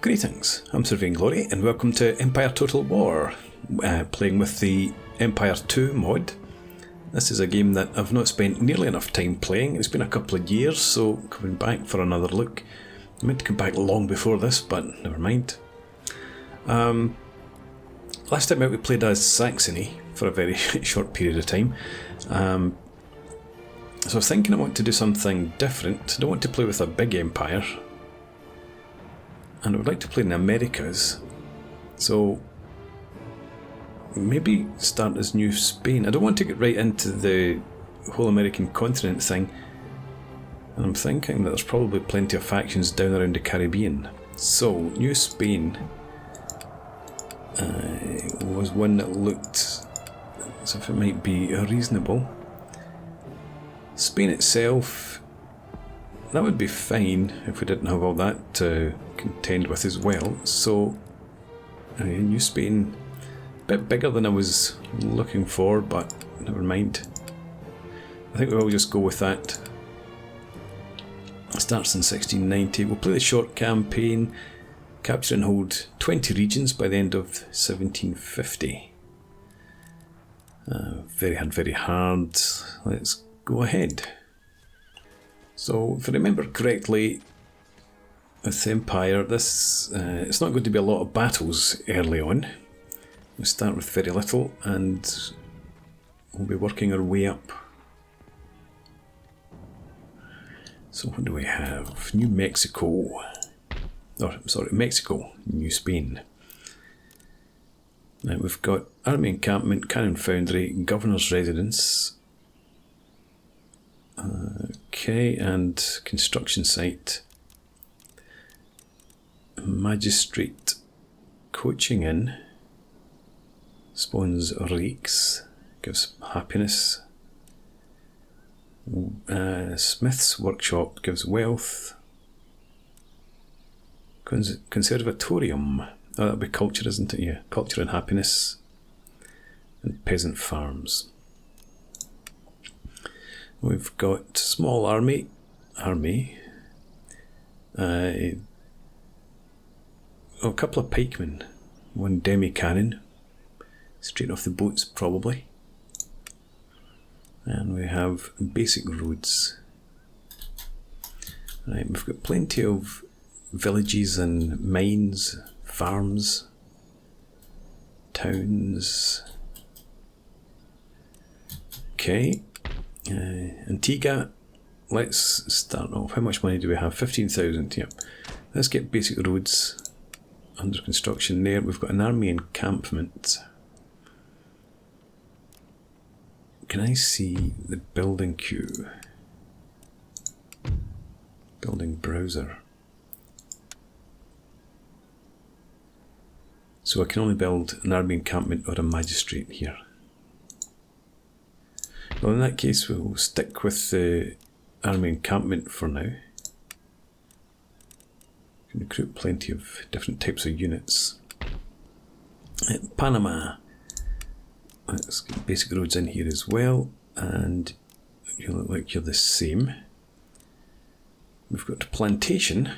Greetings, I'm Sir Vainglory and welcome to Empire Total War, playing with the Empire 2 mod. This is a game that I've not spent nearly enough time playing. It's been a couple of years, so coming back for another look. I meant to come back long before this, but never mind. Last time out we played as Saxony for a very short period of time. So I was thinking I want to do something different. I don't want to play with a big empire. And I would like to play in the Americas, so maybe start as New Spain. I don't want to get right into the whole American continent thing, and I'm thinking that there's probably plenty of factions down around the Caribbean. So, New Spain was one that looked as if it might be reasonable. Spain itself, that would be fine if we didn't have all that to contend with as well. So, New Spain, a bit bigger than I was looking for, but never mind. I think we'll just go with that. It starts in 1690. We'll play the short campaign, capture and hold 20 regions by the end of 1750. Very hard. Let's go ahead. So, if I remember correctly, with the Empire, this it's not going to be a lot of battles early on. We start with very little, and we'll be working our way up. So, what do we have? New Mexico. Oh, sorry, Mexico, New Spain. Now we've got army encampment, cannon foundry, governor's residence. Okay, and construction site. Magistrate coaching inn spawns reeks, gives happiness. Smith's workshop gives wealth. Conservatorium, oh, that'll be culture, isn't it? Yeah, culture and happiness. And peasant farms. We've got small army, a couple of pikemen, one demi-cannon, straight off the boats probably, and we have basic roads. Right, we've got plenty of villages and mines, farms, towns. Okay. Antigua, let's start off. How much money do we have? 15,000, yep. Let's get basic roads under construction there. We've got an army encampment. Can I see the building queue? Building browser. So I can only build an army encampment or a magistrate here. Well, in that case, we'll stick with the army encampment for now. Can recruit plenty of different types of units. Panama. Let's get basic roads in here as well, and you look like you're the same. We've got plantation.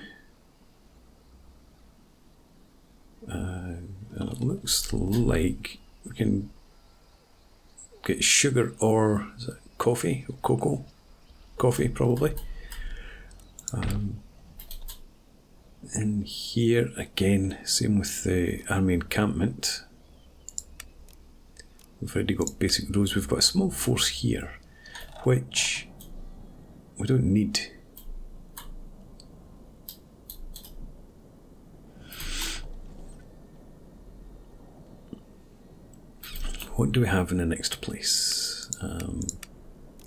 And it looks like we can get sugar or is it coffee or cocoa? Coffee probably. And here again, same with the army encampment. We've already got basic roads. We've got a small force here, which we don't need. What do we have in the next place?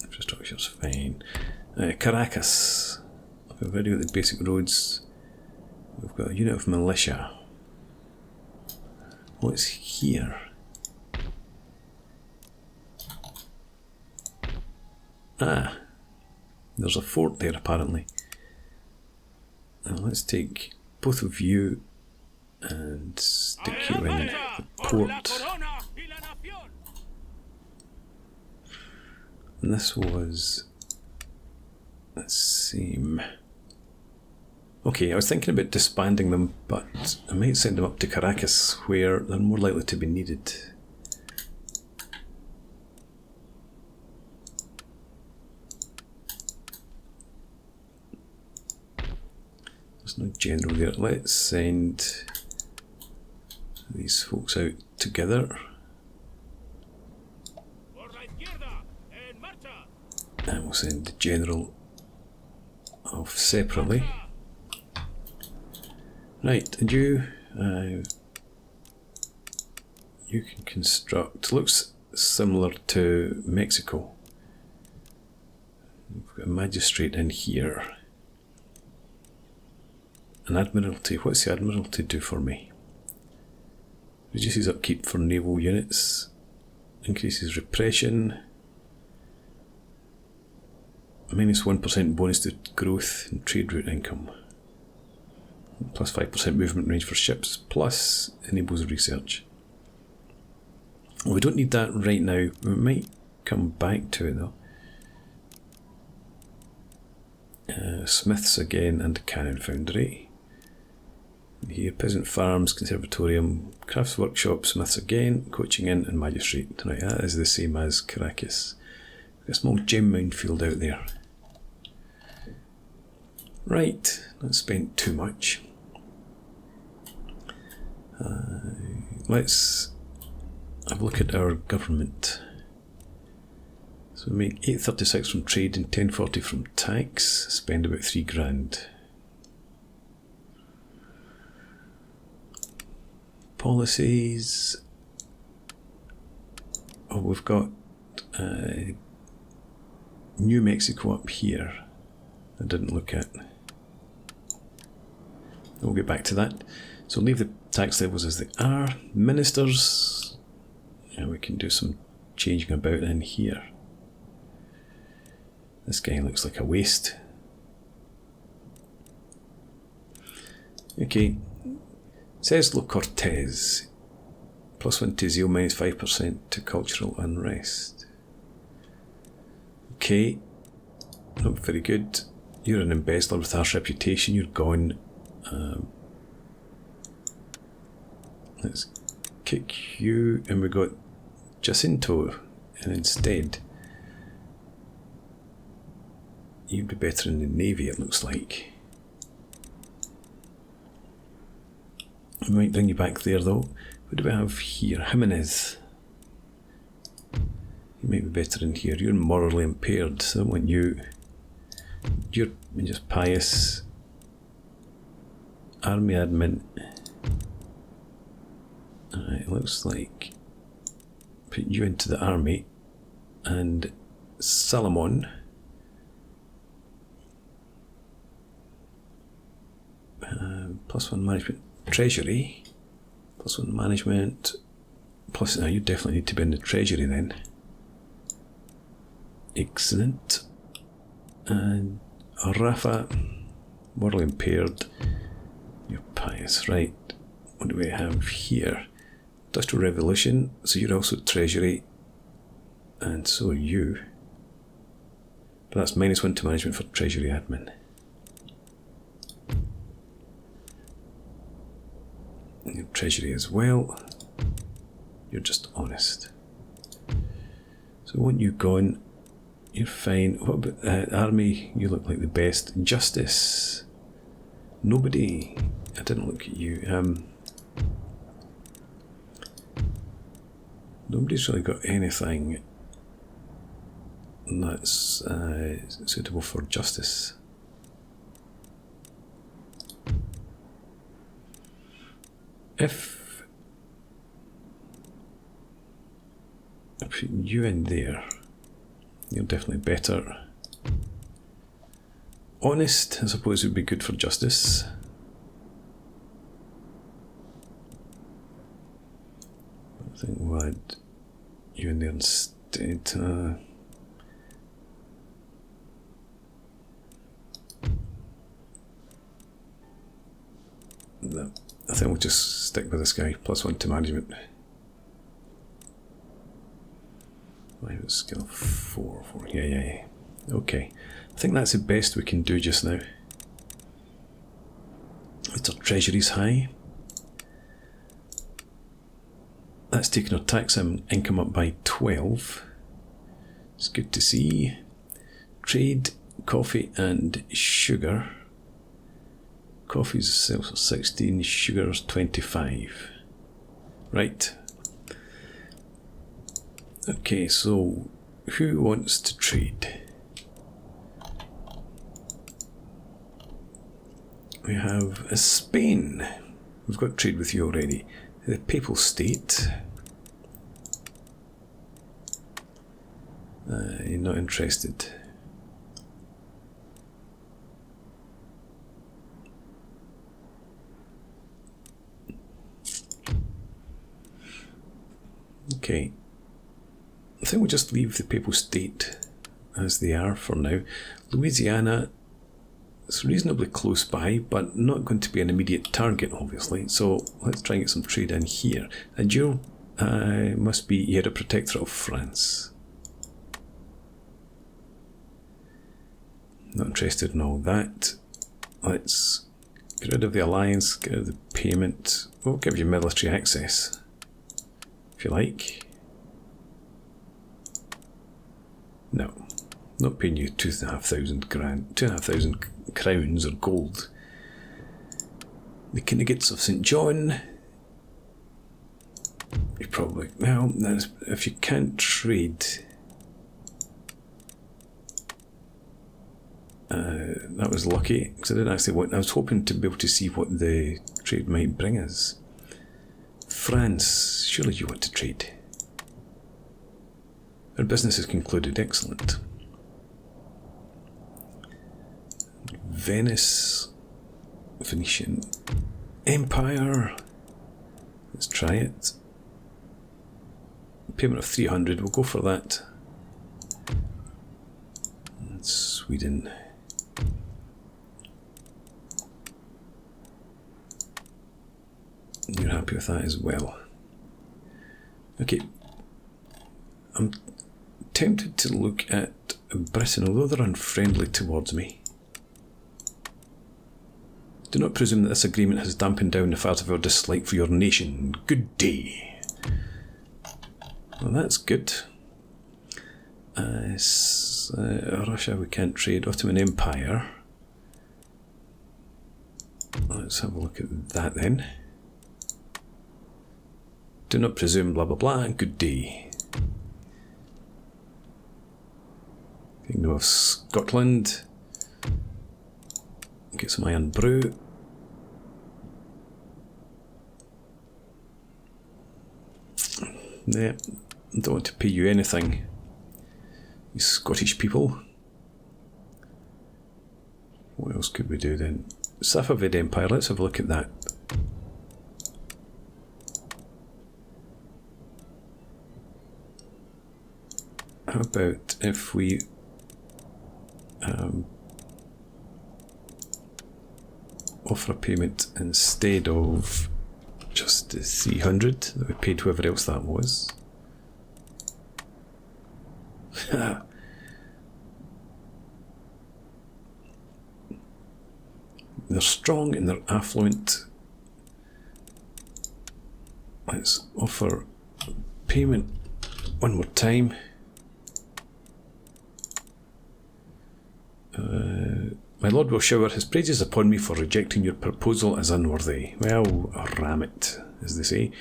Infrastructure's fine. Caracas. We've already got the basic roads. We've got a unit of militia. What's here? Ah, there's a fort there apparently. Now let's take both of you and stick you in the port. And this was, let's see, Okay, I was thinking about disbanding them, but I might send them up to Caracas, where they're more likely to be needed. There's no general there. Let's send these folks out together. And we'll send the general off separately. Right, and you can construct. Looks similar to Mexico. We've got a magistrate in here. An admiralty. What's the admiralty do for me? Reduces upkeep for naval units. Increases repression. Minus 1% bonus to growth and trade route income. Plus 5% movement range for ships. Plus enables research. Well, we don't need that right now. We might come back to it though. Smiths again and cannon foundry. Here, peasant farms, conservatorium, crafts workshop, smiths again, coaching inn and magistrate. Right, that is the same as Caracas. A small gem minefield out there. Right, not spent too much. Let's have a look at our government. So we make 836 from trade and 1040 from tax. Spend about 3 grand. Policies. Oh, we've got New Mexico up here. I didn't look at. We'll get back to that. So leave the tax levels as they are. Ministers. Yeah, we can do some changing about in here. This guy looks like a waste. Okay. Ceslo Cortez. +1 to zeal, -5% to cultural unrest. Okay. Not very good. You're an embezzler with harsh reputation. You're gone. Let's kick you. And we got Jacinto. And instead, you'd be better in the Navy, it looks like. We might bring you back there though. What do we have here? Jimenez. You might be better in here. You're morally impaired, so I don't want you. You're just pious. Army admin. Alright, looks like put you into the army. And Salomon. +1 management. Treasury. +1 management. Plus, you definitely need to be in the treasury then. Excellent. And Rafa, morally impaired. You're pious, right? What do we have here? Industrial Revolution. So you're also treasury, and so are you. But that's -1 to management for treasury admin. Your treasury as well. You're just honest. So when you gone, you're fine. What about army? You look like the best. Justice. Nobody. I didn't look at you. Nobody's really got anything that's suitable for justice. If I put you in there, you're definitely better. Honest, I suppose, would be good for justice. I think we'll add you in there instead. I think we'll just stick with this guy. +1 to management. Management skill 4. Yeah. Okay. I think that's the best we can do just now. Our treasury's high. That's taken our tax income up by 12. It's good to see. Trade, coffee and sugar. Coffee's sells for 16, sugar's 25. Right. Okay, so who wants to trade? We have a Spain. We've got trade with you already. The Papal State. You're not interested. Okay. I think we'll just leave the Papal State as they are for now. Louisiana is reasonably close by, but not going to be an immediate target, obviously. So let's try and get some trade in here. And you must be, you're a protectorate of France. Not interested in all that. Let's get rid of the alliance, get rid of the payment. We'll give you military access, if you like. No, not paying you 2,500 crowns or gold. The Candidates of St. John. You probably, well, if you can't trade, that was lucky because I didn't actually want. I was hoping to be able to see what the trade might bring us. France, surely you want to trade. Our business is concluded. Excellent. Venice, Venetian Empire. Let's try it. Payment of 300. We'll go for that. That's Sweden. You're happy with that as well. Okay. I'm tempted to look at Britain, although they're unfriendly towards me. Do not presume that this agreement has dampened down the fire of our dislike for your nation. Good day. Well, that's good. Russia, we can't trade. Ottoman Empire. Let's have a look at that then. Do not presume, blah blah blah. Good day. Kingdom of Scotland. Get some iron brew. Nah, I don't want to pay you anything. You Scottish people. What else could we do then? Safavid Empire, let's have a look at that. How about if we offer a payment instead of just the 300 that we paid whoever else that was? They're strong and they're affluent. Let's offer payment one more time. My lord will shower his praises upon me for rejecting your proposal as unworthy. Well, ram it, as they say.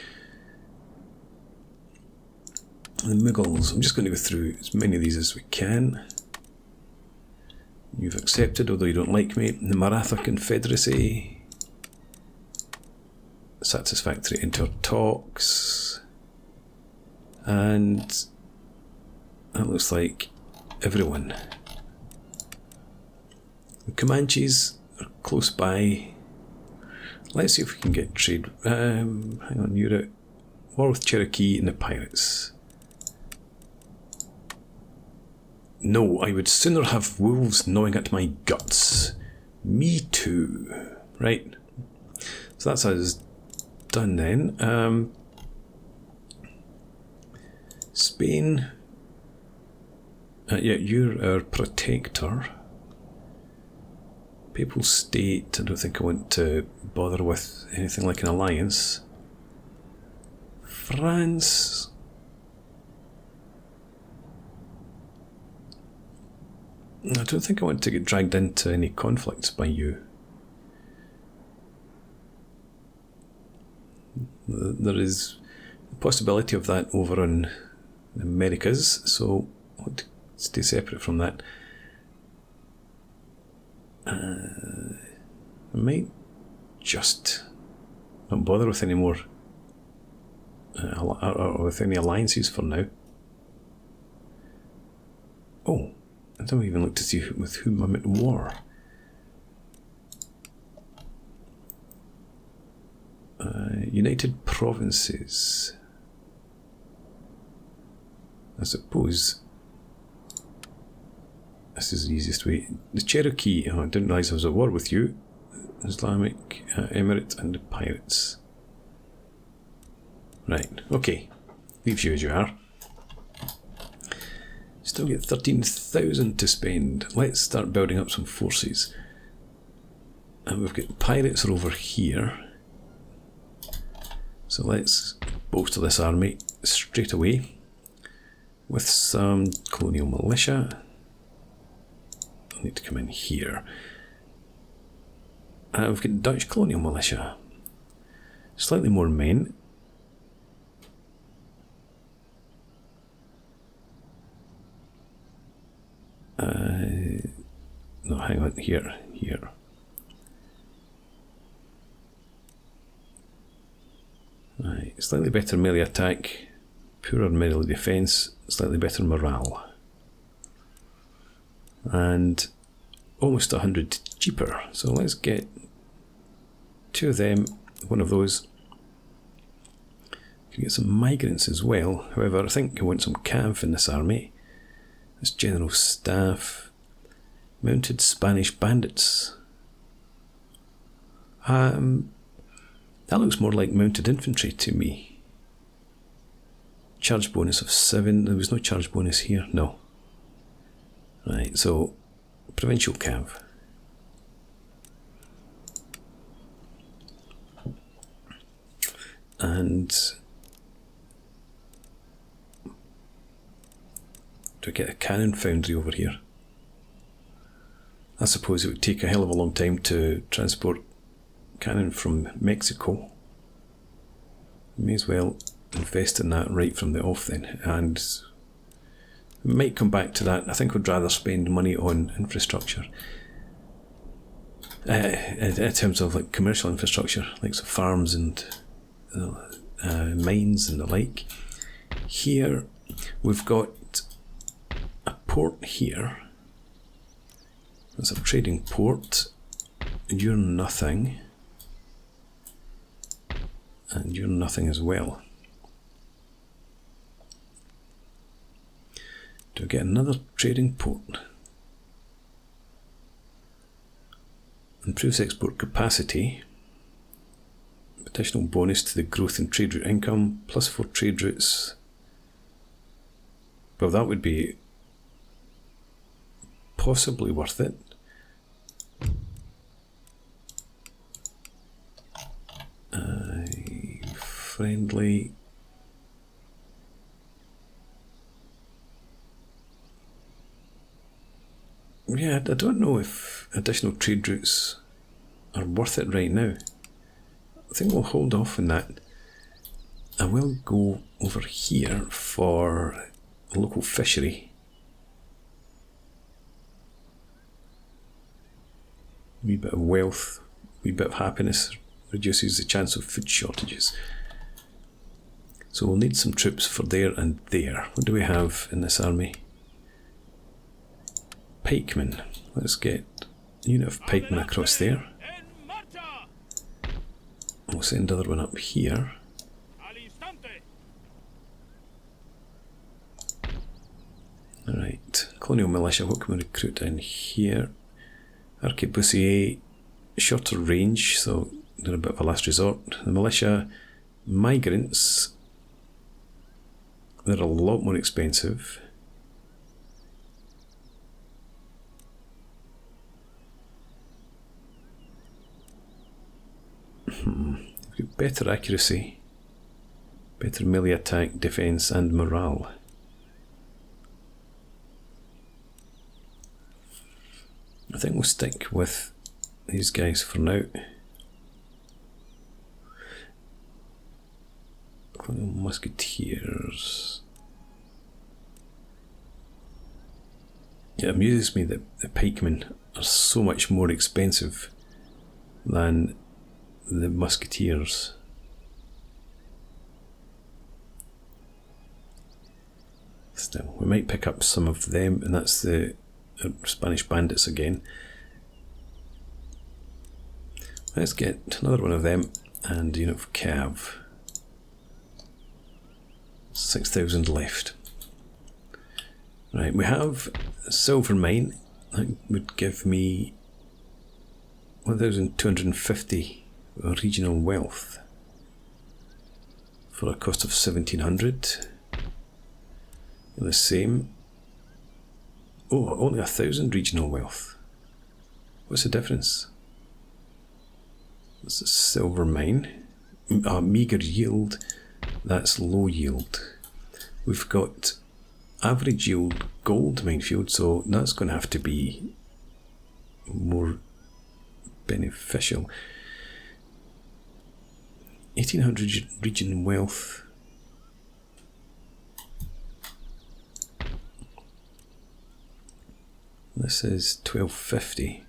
The Mughals, I'm just going to go through as many of these as we can. You've accepted, although you don't like me. The Maratha Confederacy. Satisfactory inter-talks. And that looks like everyone. The Comanches are close by. Let's see if we can get trade. Hang on, you're at war with Cherokee and the pirates. No, I would sooner have wolves gnawing at my guts. Me too. Right. So that's us done then. Spain. Yeah, you're our protector. Papal State, I don't think I want to bother with anything like an alliance. France... I don't think I want to get dragged into any conflicts by you. There is a possibility of that over on the Americas, so I want to stay separate from that. I might just not bother with any more or with any alliances for now. Oh, I don't even look to see with whom I'm at war. United Provinces. I suppose this is the easiest way. The Cherokee, oh, I didn't realise I was at war with you. Islamic Emirate and the Pirates. Right, okay. Leave you as you are. Still get 13,000 to spend. Let's start building up some forces. And we've got pirates are over here. So let's bolster this army straight away with some colonial militia. I need to come in here. We've got Dutch colonial militia. Slightly more men. No, hang on, here. Right, slightly better melee attack, poorer melee defense, slightly better morale. And almost 100 cheaper. So let's get 2 of them, 1 of those. Can get some migrants as well. However, I think I want some cav in this army. This general staff. Mounted Spanish bandits. That looks more like mounted infantry to me. Charge bonus of 7. There was no charge bonus here. No. Right, so provincial cav. And do I get a cannon foundry over here? I suppose it would take a hell of a long time to transport cannon from Mexico. May as well invest in that right from the off then, and we might come back to that. I think I'd rather spend money on infrastructure in terms of like commercial infrastructure, like some farms and mines and the like. Here we've got a port here. That's a trading port. You're nothing. And you're nothing as well. Do I get another trading port? Improves export capacity. Additional bonus to the growth in trade route income. Plus 4 trade routes. Well, that would be possibly worth it. Friendly. Yeah, I don't know if additional trade routes are worth it right now. I think we'll hold off on that. I will go over here for a local fishery. A wee bit of wealth, a wee bit of happiness reduces the chance of food shortages. So we'll need some troops for there and there. What do we have in this army? Pikemen. Let's get a unit of pikemen across there. We'll send another one up here. Alright, colonial militia, what can we recruit in here? Arquebusier, shorter range, so they're a bit of a last resort. The militia, migrants, they're a lot more expensive. We've got better accuracy, better melee attack, defense, and morale. I think we'll stick with these guys for now. Musketeers. It amuses me that the pikemen are so much more expensive than the musketeers. Still, we might pick up some of them, and that's the Spanish bandits again. Let's get another one of them and a unit of cav. 6,000 left. Right, we have a silver mine. That would give me 1,250 regional wealth for a cost of 1,700. The same. Oh, only 1,000 regional wealth. What's the difference? That's a silver mine. Meagre yield. That's low yield. We've got average yield gold minefield, so that's going to have to be more beneficial. 1,800 region wealth. This is 1,250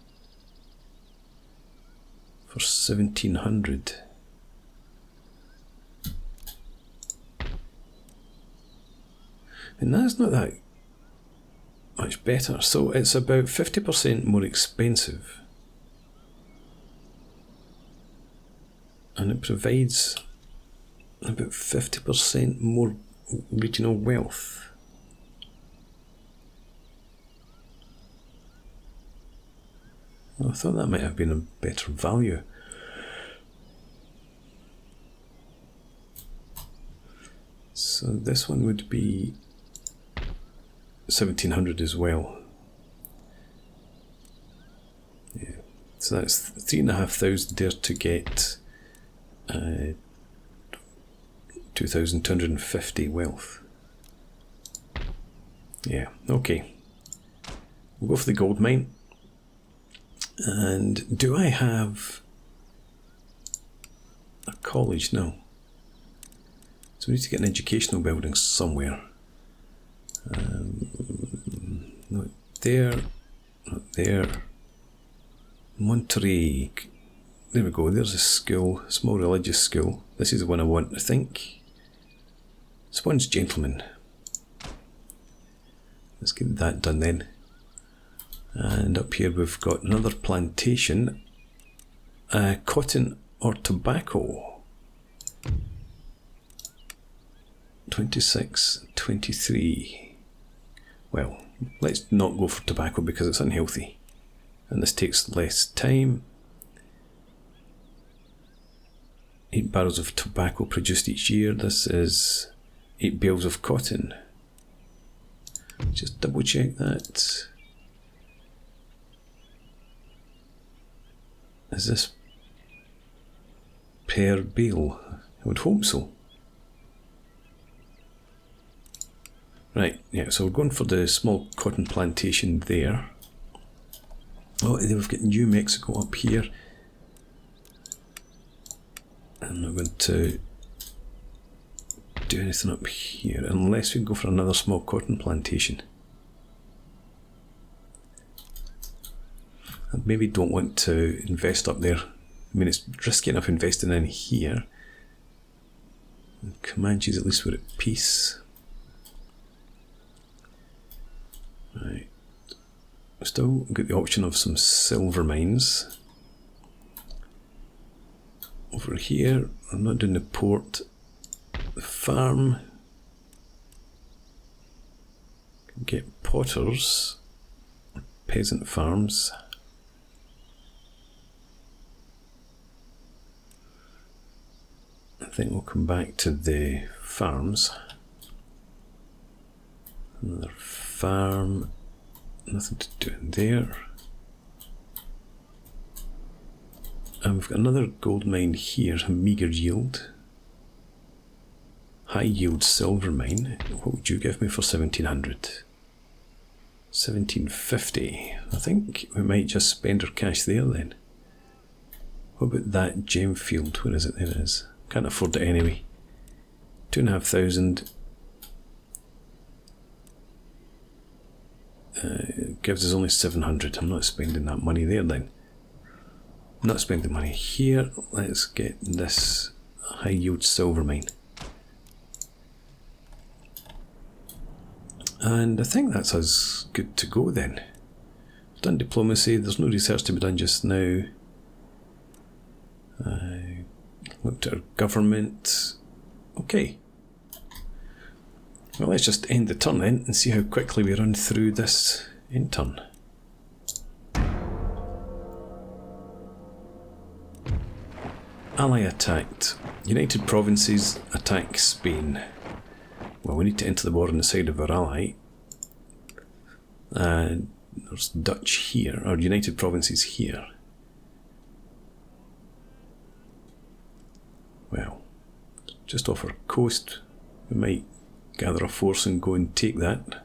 for 1,700. And that's not that much better. So it's about 50% more expensive. And it provides about 50% more regional wealth. I thought that might have been a better value. So this one would be 1,700 as well. Yeah. So that's 3,500 there to get 2,250 wealth. Yeah, okay. We'll go for the gold mine. And do I have a college? No. So we need to get an educational building somewhere. Not there, not there. Monterey. There we go, there's a school, a small religious school. This is the one I want, I think. This one's gentlemen. Let's get that done then. And up here we've got another plantation. Cotton or tobacco. 26, 23. Well, let's not go for tobacco because it's unhealthy. And this takes less time. 8 barrels of tobacco produced each year. This is 8 bales of cotton. Just double check that. Is this per bale? I would hope so. Right, yeah, so we're going for the small cotton plantation there. Oh, then we've got New Mexico up here. I'm not going to do anything up here unless we go for another small cotton plantation. I maybe don't want to invest up there. I mean, it's risky enough investing in here. And Comanches, at least we're at peace. Right. We've still got the option of some silver mines. Over here, I'm not doing the port. The farm. Get potters. Peasant farms. I think we'll come back to the farms. Another farm. Nothing to do in there. And we've got another gold mine here, a meagre yield. High yield silver mine. What would you give me for 1700? 1750. I think we might just spend our cash there then. What about that gem field? Where is it? There it is. Can't afford it anyway. 2,500. Gives us only 700. I'm not spending that money there then. I'm not spending money here. Let's get this high yield silver mine. And I think that's us good to go then. We've done diplomacy. There's no research to be done just now. Looked at our government. Okay. Well, let's just end the turn then and see how quickly we run through this end turn. Ally attacked. United Provinces attack Spain. Well, we need to enter the war on the side of our ally. There's Dutch here, or United Provinces here. Well, just off our coast, we might gather a force and go and take that.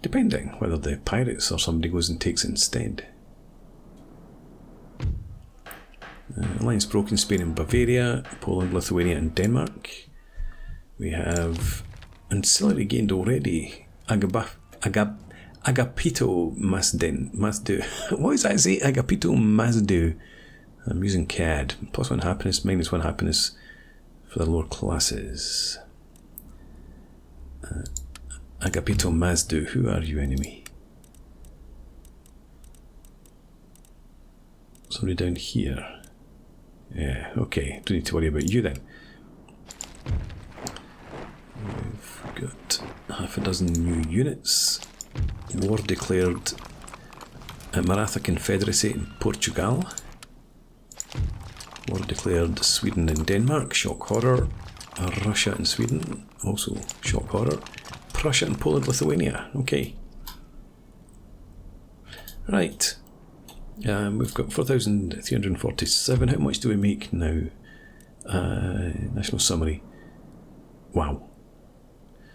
Depending whether the pirates or somebody goes and takes it instead. Alliance broken, Spain and Bavaria, Poland, Lithuania and Denmark. We have ancillary gained already. Agapito Masdu. What does that say? Agapito Masdu. I'm using CAD. +1 happiness, -1 happiness for the lower classes. Agapito Masdu. Who are you, enemy? Somebody down here. Yeah, okay. Don't need to worry about you then. We've got half a dozen new units. War declared at Maratha Confederacy in Portugal. War declared Sweden and Denmark. Shock horror. Russia and Sweden. Also shock horror. Prussia and Poland, Lithuania. Okay. Right. We've got 4,347. How much do we make now? National summary. Wow.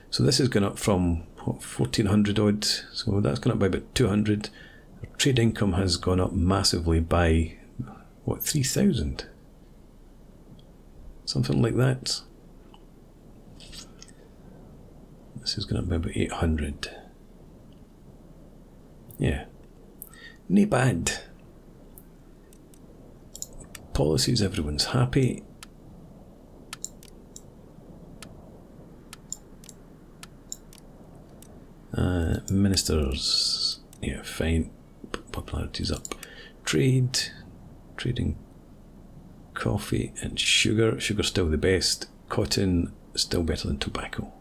So this has gone up from what, 1,400 odd. So that's gone up by about 200. Our trade income has gone up massively by what, 3,000? Something like that. This is going up by about 800. Yeah. Not bad. Policies, everyone's happy. Ministers, yeah, fine. Popularity's up. Trading coffee and sugar. Sugar's still the best. Cotton, still better than tobacco.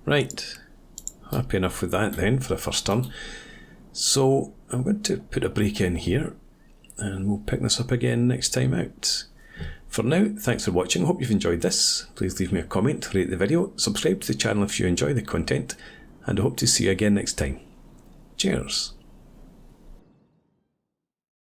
Right. Happy enough with that then for the first turn. So I'm going to put a break in here and we'll pick this up again next time out. For now, thanks for watching. I hope you've enjoyed this. Please leave me a comment, rate the video, subscribe to the channel if you enjoy the content, and I hope to see you again next time. Cheers.